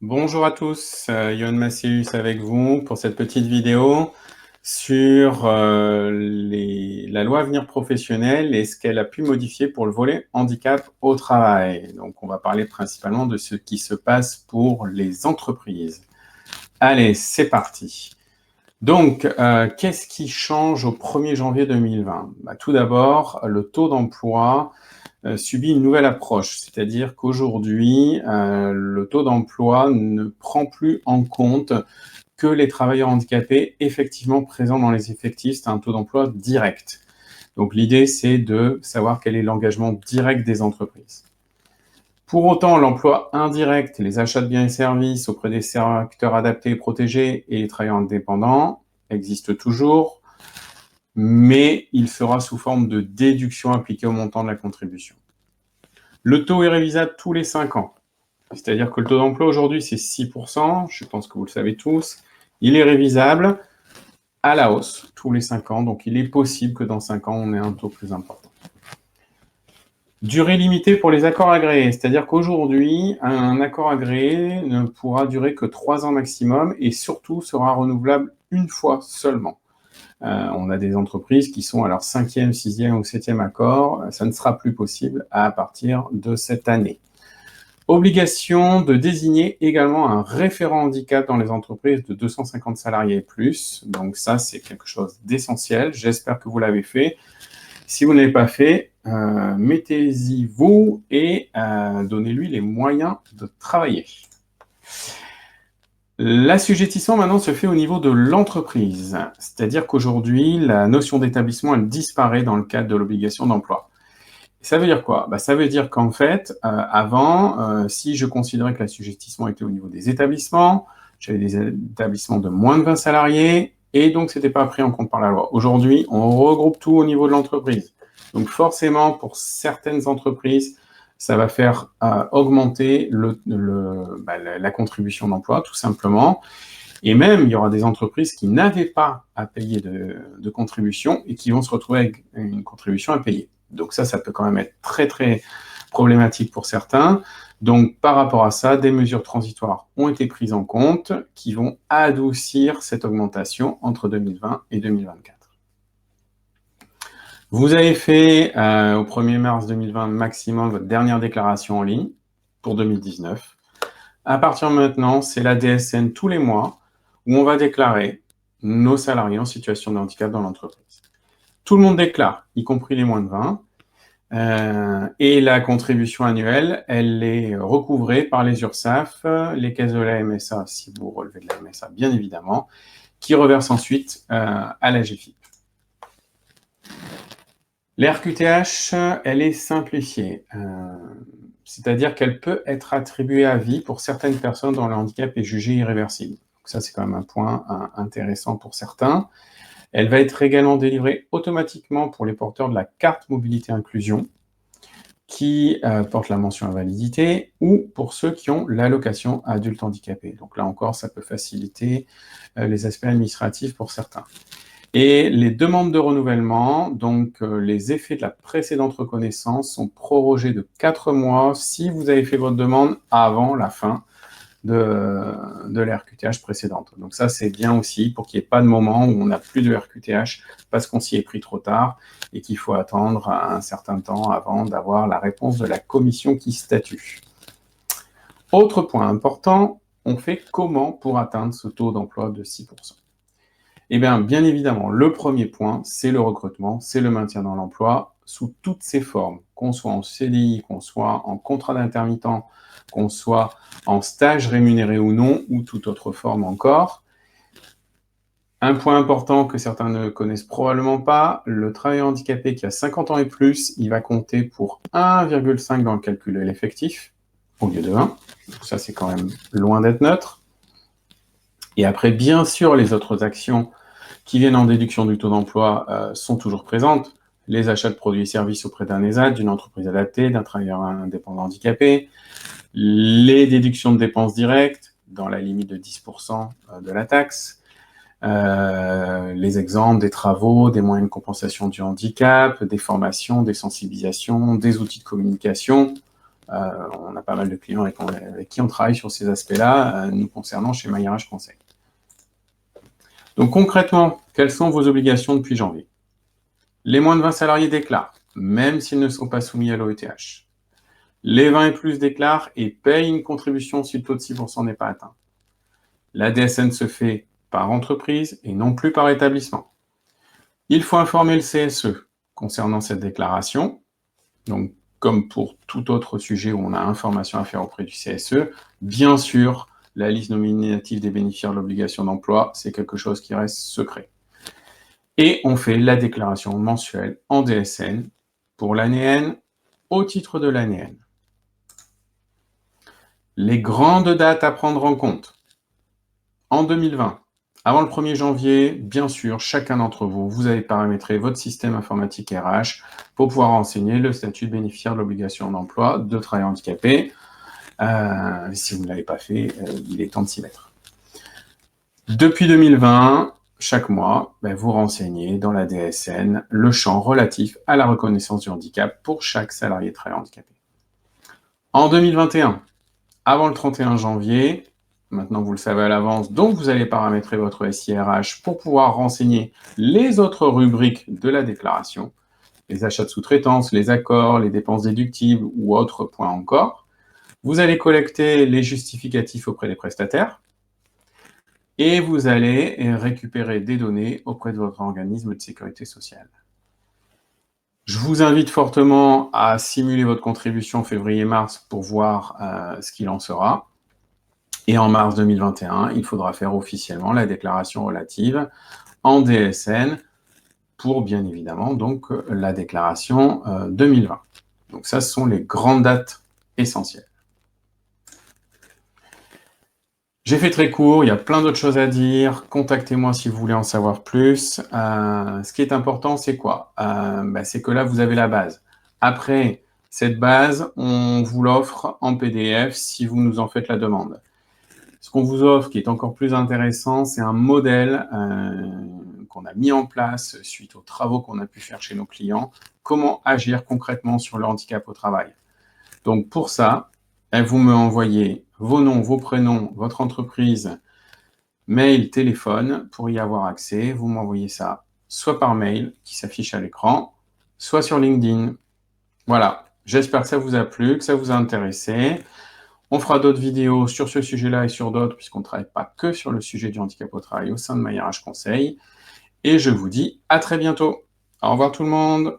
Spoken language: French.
Bonjour à tous, Yoann Macéus avec vous pour cette petite vidéo sur la loi Avenir Professionnel et ce qu'elle a pu modifier pour le volet handicap au travail. Donc on va parler principalement de ce qui se passe pour les entreprises. Allez, c'est parti. Donc, qu'est-ce qui change au 1er janvier 2020? Tout d'abord, le taux d'emploi subit une nouvelle approche, c'est-à-dire qu'aujourd'hui, le taux d'emploi ne prend plus en compte que les travailleurs handicapés effectivement présents dans les effectifs. C'est un taux d'emploi direct. Donc l'idée, c'est de savoir quel est l'engagement direct des entreprises. Pour autant, l'emploi indirect, les achats de biens et services auprès des secteurs adaptés et protégés et les travailleurs indépendants existent toujours, mais il sera sous forme de déduction appliquée au montant de la contribution. Le taux est révisable tous les 5 ans. C'est-à-dire que le taux d'emploi aujourd'hui, c'est 6%, je pense que vous le savez tous. Il est révisable à la hausse tous les 5 ans, donc il est possible que dans 5 ans, on ait un taux plus important. Durée limitée pour les accords agréés, c'est-à-dire qu'aujourd'hui, un accord agréé ne pourra durer que 3 ans maximum et surtout sera renouvelable une fois seulement. On a des entreprises qui sont à leur 5e, 6e ou 7e accord, ça ne sera plus possible à partir de cette année. Obligation de désigner également un référent handicap dans les entreprises de 250 salariés et plus. Donc ça, c'est quelque chose d'essentiel. J'espère que vous l'avez fait. Si vous ne l'avez pas fait, mettez-y vous et donnez-lui les moyens de travailler. L'assujettissement maintenant se fait au niveau de l'entreprise, c'est-à-dire qu'aujourd'hui, la notion d'établissement, elle disparaît dans le cadre de l'obligation d'emploi. Ça veut dire quoi? Ça veut dire qu'en fait, avant, si je considérais que l'assujettissement était au niveau des établissements, j'avais des établissements de moins de 20 salariés, et donc ce n'était pas pris en compte par la loi. Aujourd'hui, on regroupe tout au niveau de l'entreprise. Donc forcément, pour certaines entreprises, ça va faire augmenter la contribution d'emploi, tout simplement. Et même, il y aura des entreprises qui n'avaient pas à payer de contribution et qui vont se retrouver avec une contribution à payer. Donc ça peut quand même être très, très problématique pour certains. Donc, par rapport à ça, des mesures transitoires ont été prises en compte qui vont adoucir cette augmentation entre 2020 et 2024. Vous avez fait au 1er mars 2020 maximum votre dernière déclaration en ligne pour 2019. À partir de maintenant, c'est la DSN tous les mois où on va déclarer nos salariés en situation de handicap dans l'entreprise. Tout le monde déclare, y compris les moins de 20. Et la contribution annuelle, elle est recouvrée par les URSSAF, les caisses de la MSA, si vous relevez de la MSA, bien évidemment, qui reversent ensuite à la GFIP. L'RQTH, elle est simplifiée, c'est-à-dire qu'elle peut être attribuée à vie pour certaines personnes dont le handicap est jugé irréversible. Donc ça, c'est quand même un point intéressant pour certains. Elle va être également délivrée automatiquement pour les porteurs de la carte mobilité inclusion, qui portent la mention invalidité, ou pour ceux qui ont l'allocation adulte handicapé. Donc là encore, ça peut faciliter les aspects administratifs pour certains. Et les demandes de renouvellement, donc les effets de la précédente reconnaissance sont prorogés de 4 mois si vous avez fait votre demande avant la fin de la RQTH précédente. Donc ça, c'est bien aussi pour qu'il n'y ait pas de moment où on n'a plus de RQTH parce qu'on s'y est pris trop tard et qu'il faut attendre un certain temps avant d'avoir la réponse de la commission qui statue. Autre point important, on fait comment pour atteindre ce taux d'emploi de 6%? Eh bien évidemment, le premier point, c'est le recrutement, c'est le maintien dans l'emploi sous toutes ses formes, qu'on soit en CDI, qu'on soit en contrat d'intermittent, qu'on soit en stage rémunéré ou non, ou toute autre forme encore. Un point important que certains ne connaissent probablement pas, le travailleur handicapé qui a 50 ans et plus, il va compter pour 1,5 dans le calcul de l'effectif, au lieu de 1. Donc ça, c'est quand même loin d'être neutre. Et après, bien sûr, les autres actions qui viennent en déduction du taux d'emploi sont toujours présentes. Les achats de produits et services auprès d'un ESAT, d'une entreprise adaptée, d'un travailleur indépendant handicapé, les déductions de dépenses directes dans la limite de 10% de la taxe, les exemples des travaux, des moyens de compensation du handicap, des formations, des sensibilisations, des outils de communication. On a pas mal de clients avec qui on travaille sur ces aspects-là, nous concernant chez MyRH Conseil. Donc concrètement, quelles sont vos obligations depuis janvier? Les moins de 20 salariés déclarent, même s'ils ne sont pas soumis à l'OETH. Les 20 et plus déclarent et payent une contribution si le taux de 6% n'est pas atteint. La DSN se fait par entreprise et non plus par établissement. Il faut informer le CSE concernant cette déclaration. Donc, comme pour tout autre sujet où on a information à faire auprès du CSE, bien sûr, la liste nominative des bénéficiaires de l'obligation d'emploi, c'est quelque chose qui reste secret. Et on fait la déclaration mensuelle en DSN pour l'année N au titre de l'année N. Les grandes dates à prendre en compte. En 2020, avant le 1er janvier, bien sûr, chacun d'entre vous, vous avez paramétré votre système informatique RH pour pouvoir renseigner le statut de bénéficiaire de l'obligation d'emploi de travailleur handicapé. Si vous ne l'avez pas fait, il est temps de s'y mettre. Depuis 2020, chaque mois, vous renseignez dans la DSN le champ relatif à la reconnaissance du handicap pour chaque salarié travailleur handicapé. En 2021, avant le 31 janvier, maintenant vous le savez à l'avance, donc vous allez paramétrer votre SIRH pour pouvoir renseigner les autres rubriques de la déclaration, les achats de sous-traitance, les accords, les dépenses déductibles ou autres points encore. Vous allez collecter les justificatifs auprès des prestataires et vous allez récupérer des données auprès de votre organisme de sécurité sociale. Je vous invite fortement à simuler votre contribution février-mars pour voir ce qu'il en sera. Et en mars 2021, il faudra faire officiellement la déclaration relative en DSN pour, bien évidemment, donc la déclaration 2020. Donc ça, ce sont les grandes dates essentielles. J'ai fait très court, il y a plein d'autres choses à dire. Contactez-moi si vous voulez en savoir plus. Ce qui est important, c'est quoi? C'est que là, vous avez la base. Après, cette base, on vous l'offre en PDF si vous nous en faites la demande. Ce qu'on vous offre, qui est encore plus intéressant, c'est un modèle qu'on a mis en place suite aux travaux qu'on a pu faire chez nos clients. Comment agir concrètement sur le handicap au travail. Donc pour ça, vous me envoyez vos noms, vos prénoms, votre entreprise, mail, téléphone, pour y avoir accès. Vous m'envoyez ça soit par mail, qui s'affiche à l'écran, soit sur LinkedIn. Voilà, j'espère que ça vous a plu, que ça vous a intéressé. On fera d'autres vidéos sur ce sujet-là et sur d'autres, puisqu'on ne travaille pas que sur le sujet du handicap au travail au sein de MyRH Conseil. Et je vous dis à très bientôt. Au revoir tout le monde.